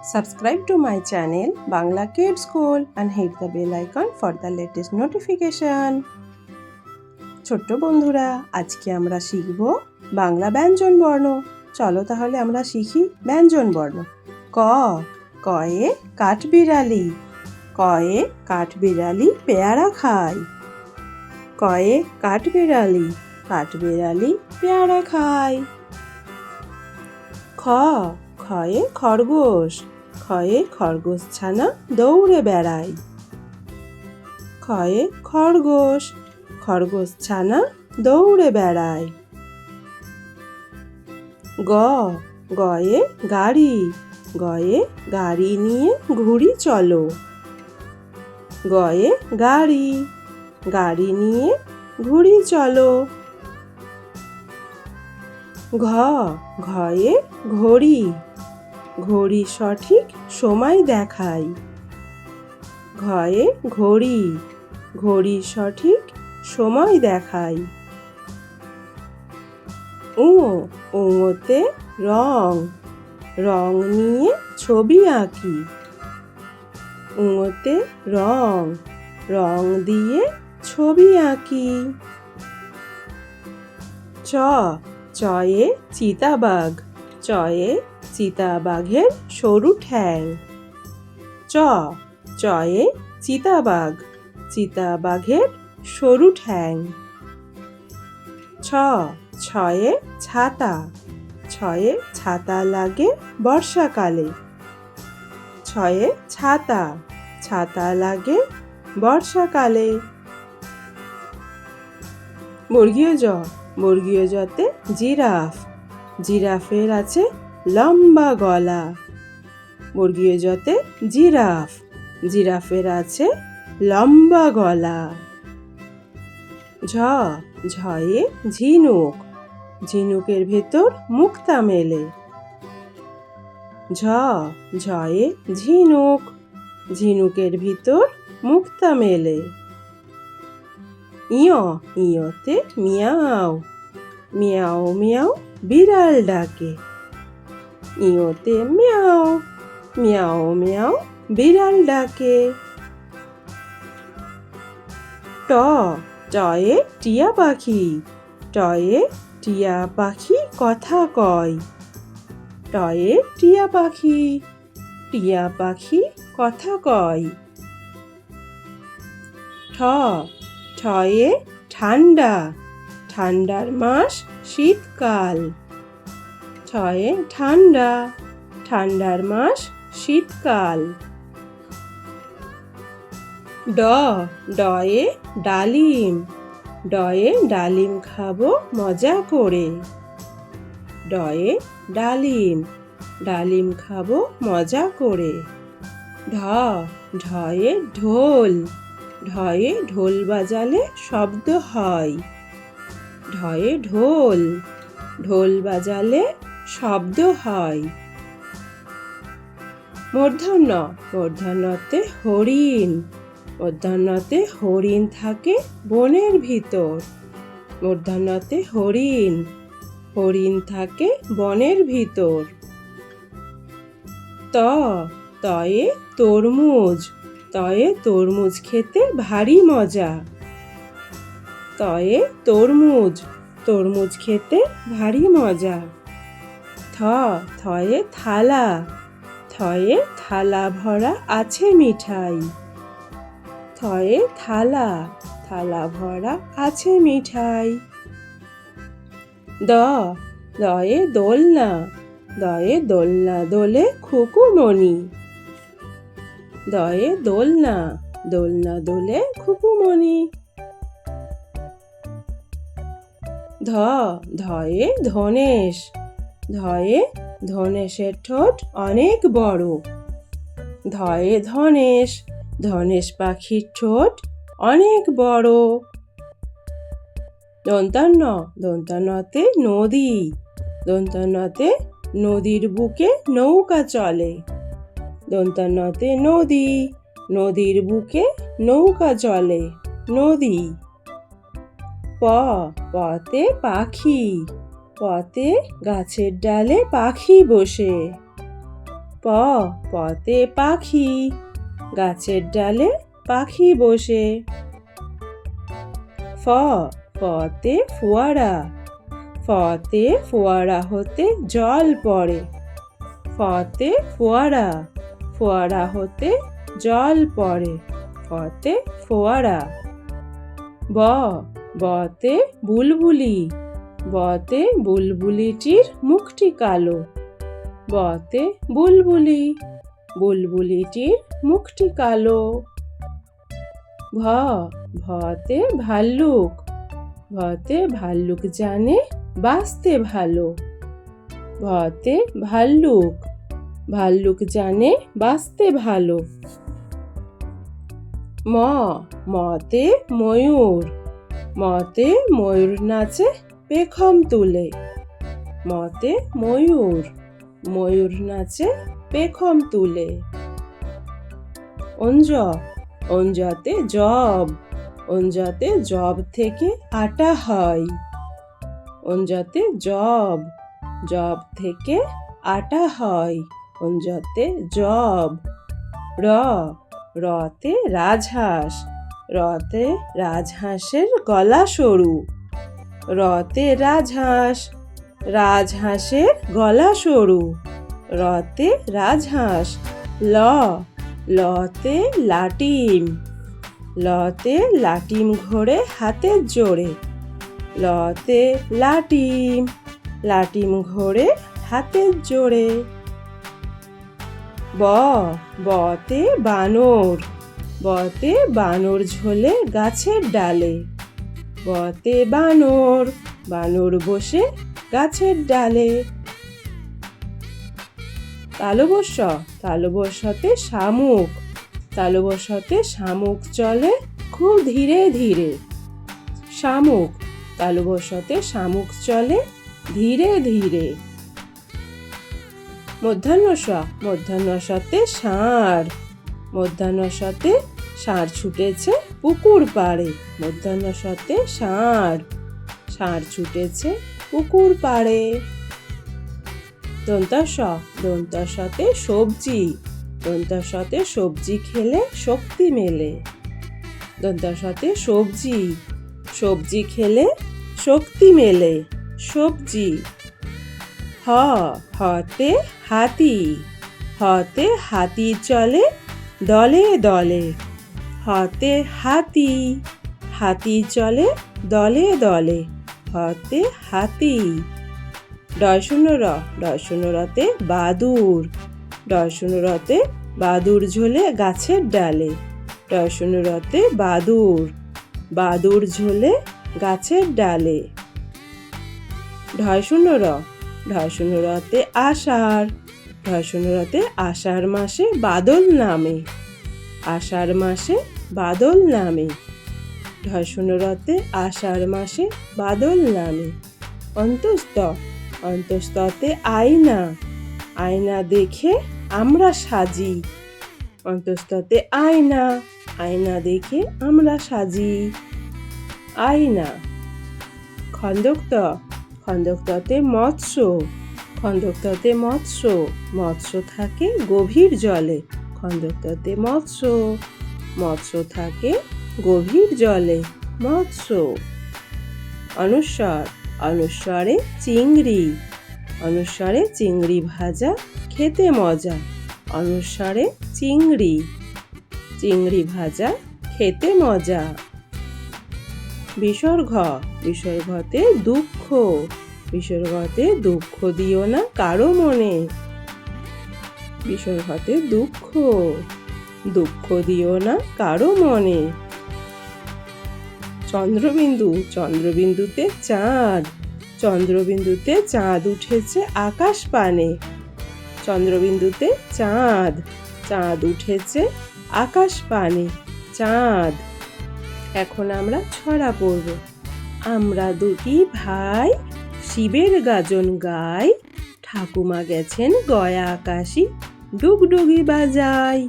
Subscribe to my channel Bangla Kids School and hit the bell icon for the latest notification. ছোট্ট বন্ধুরা, আজকে আমরা শিখব বাংলা ব্যঞ্জন বর্ণ। চলো তাহলে আমরা শিখি ব্যঞ্জন বর্ণ। ক, কয়ে কাঠবিড়ালি। কয়ে কাঠবিড়ালি পেয়ারা খায়। কয়ে কাঠবিড়ালি, কাঠবিড়ালি পেয়ারা খায়। খ, খয়ে খরগোশ। খয়ে খরগোশ ছানা দৌড়ে বেড়ায়। খয়ে খরগোশ, খরগোশ ছানা দৌড়ে বেড়ায়। গ, গয়ে গাড়ি। গয়ে গাড়ি নিয়ে ঘুড়ি চলো। গয়ে গাড়ি, গাড়ি নিয়ে ঘুড়ি চলো। ঘ, ঘয়ে ঘড়ি। ঘড়ি সঠিক সময় দেখায়। ঘয়ে ঘড়ি, ঘড়ি সঠিক সময় দেখায়। উ, উতে রং। রং নিয়ে ছবি আঁকি। উতে রং, রং দিয়ে ছবি আঁকি। চ, চয়ে চিতাবাঘ। চয়ে চিতাবাঘের সরু ঠ্যাং। চ, চয়ে চিতাবাঘ। চিতাবাঘের সরু ঠ্যাং। ছ, ছয়ে ছাতা। ছয়ে ছাতা লাগে বর্ষাকালে। ছয়ে ছাতা, ছাতা লাগে বর্ষাকালে। বর্গীয় জ, বর্গীয় জতে জিরাফ। জিরাফের আছে লম্বা গলা। বর্গীয় জতে জিরাফ, জিরাফের আছে লম্বা গলা। ঝ, ঝয়ে ঝিনুক। ঝিনুকের ভেতর মুক্তা মেলে। ঝ, ঝয়ে ঝিনুক। ঝিনুকের ভিতর মুক্তা মেলে। ইয়, ইয়তে মিয়াও। মিয়াও মিয়াও বিড়াল ডাকে। ইয়তে মিয়াও, মিয়াও মিয়াও বিড়াল ডাকে। ট, টয়ে টিয়া পাখি। টয়ে টিয়া পাখি কথা কয়। টয়ে টিয়া পাখি, টিয়া পাখি কথা কয়। ঠ, ঠয়ে ঠান্ডা। ঠান্ডার মাস শীতকাল। ঠয়ে ঠান্ডা, ঠান্ডার মাস শীতকাল। ড, ডয়ে ডালিম। ডয়ে ডালিম খাবো মজা করে। ডয়ে ডালিম, ডালিম খাবো মজা করে। ঢ, ঢয়ে ঢোল। ঢয়ে ঢোল বাজালে শব্দ হয়। ঢয়ে ঢোল, ঢোল বাজালে শব্দ হয়। মূর্ধন্য, মূর্ধন্যতে হরিণ। মূর্ধন্যতে হরিণ থাকে বনের ভিতর। মূর্ধন্যতে হরিণ, হরিণ থাকে বনের ভিতর। ত, তয়ে তরমুজ। তয়ে তরমুজ খেতে ভারী মজা। তয়ে তরমুজ, তরমুজ খেতে ভারী মজা। থ, থয়ে থালা। থয়ে থালা ভরা আছে মিঠাই। থয়ে থালা, থালা ভরা আছে মিঠাই। দ, দয়ে দোলনা। দয়ে দোলনা দোলে খুকুমণি। দয়ে দোলনা, দোলনা দোলে খুকুমণি। ধ, ধয়ে ধনেশ। ধয়ে ধনেশের ঠোঁট অনেক বড়। ধয়ে ধনেশ, ধনেশ পাখির ঠোঁট অনেক বড়। দন্তান্ন, দন্তান্নতে নদী। দন্তান্নতে নদীর বুকে নৌকা চলে। দন্তান্নতে নদী, নদীর বুকে নৌকা চলে। নদী। প, পতে পাখি। পতে গাছের ডালে পাখি বসে। পতে পাখি, গাছের ডালে পাখি বসে। ফতে ফোয়ারা, ফতে ফোয়ারা হতে জল পড়ে। ফতে ফোয়ারা, ফোয়ারা হতে জল পড়ে। ফতে ফোয়ারা। বতে বুলবুলি, বতে বুলবুলিটির মুখটি কালো। বতে বুলবুলি, বুলবুলিটির মুখটি কালো। ভতে ভাল্লুক, ভতে ভাল্লুক জানে বাঁচতে ভালো। ভতে ভাল্লুক, ভাল্লুক জানে বাঁচতে ভালো। মতে ময়ূর, মতে ময়ূর নাচে পেখম তুলে। মতে ময়ূর, ময়ূর নাচে পেখম তুলে। অঞ্জতে জব, অঞ্জতে জব থেকে আটা হয়। অঞ্জতে জব, জব থেকে আটা হয়। অঞ্জতে জব। রতে রাজহাঁস, রতে রাজহাঁসের গলা সরু। রতে রাজহাঁস, রাজহাঁসের গলা সরু। রতে রাজহাঁস। লতে লাটিম, লতে লাটিম ঘোরে হাতের জোরে। লতে লাটিম, লাটিম ঘোরে হাতের জোরে। বতে বানর, বতে বানর ঝোলে গাছের ডালে। বতে বানর, বানর বসে গাছের ডালে। তালবস্য, তালবস্যতে শামুক, তালবস্যতে শামুক চলে খুব ধীরে ধীরে। শামুক, তালবস্যতে শামুক চলে ধীরে ধীরে। মধ্যাহ্নতে ষাঁড়, মধ্যাহ্নতে ষাঁড় ছুটেছে পুকুর পাড়ে। মধ্যাহ্নতে ষাঁড়, ষাঁড় ছুটেছে পুকুর পাড়ে। দন্তাসতে সবজি, দন্তাসতে সবজি খেলে শক্তি মেলে। দন্তাসতে সবজি, সবজি খেলে শক্তি মেলে। সবজি। হতে হাতি, হতে হাতি চলে দলে দলে। হতে হাতি, হাতি চলে দলে দলে। হতে হাতি। রতে বাদুর, রতে বাদুর ঝোলে গাছের ডালে। রতে বাদুর, বাদুর ঝোলে গাছের ডালে। রতে আষাঢ়, রতে আষাঢ় মাসে বাদল নামে। আষাঢ় মাসে বাদল নামে। রতে আষাঢ় মাসে বাদল নামে। অন্তস্ততে আয়না, আয়না দেখে আমরা সাজি। অন্তস্ততে আয়না, আয়না দেখে আমরা সাজি। আয়না। খন্দকতে মৎস্য, খন্দকতে মৎস্য, মৎস্য থাকে গভীর জলে। খন্দকতে মৎস্য, মৎস্য থাকে গভীর জলে। মৎস্য। অনুস্বরে চিংড়ি, অনুস্বরে চিংড়ি ভাজা খেতে মজা। অনুস্বরে চিংড়ি, চিংড়ি ভাজা খেতে মজা। বিসর্গতে দুঃখ, বিসর্গতে দুঃখ দিও না কারো মনে। বিসর্গতে দুঃখ, দুঃখ দিও না কারো মনে। চন্দ্রবিন্দু, চন্দ্রবিন্দুতে চাঁদ, চন্দ্রবিন্দুতে চাঁদ উঠেছে আকাশ পানে। চন্দ্রবিন্দুতে চাঁদ, চাঁদ উঠেছে আকাশ পানে। চাঁদ। এখন আমরা ছড়া পড়ব। আমরা দুটি ভাই শিবের গাজন গাই, ঠাকুমা গেছেন গয়া আকাশি ডুগডুগি বাজাই।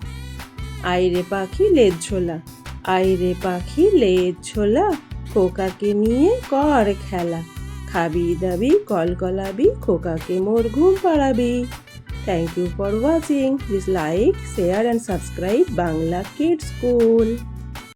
আইরে পাখি লেজ ঝোলা, আইরে পাখি লেজ ঝোলা, খোকাকে নিয়ে কর খেলা। খাবি দাবি কলকলাবি, খোকাকে মোর ঘুম পাড়াবি। Thank you for watching. Please like, share and subscribe Bangla Kids School.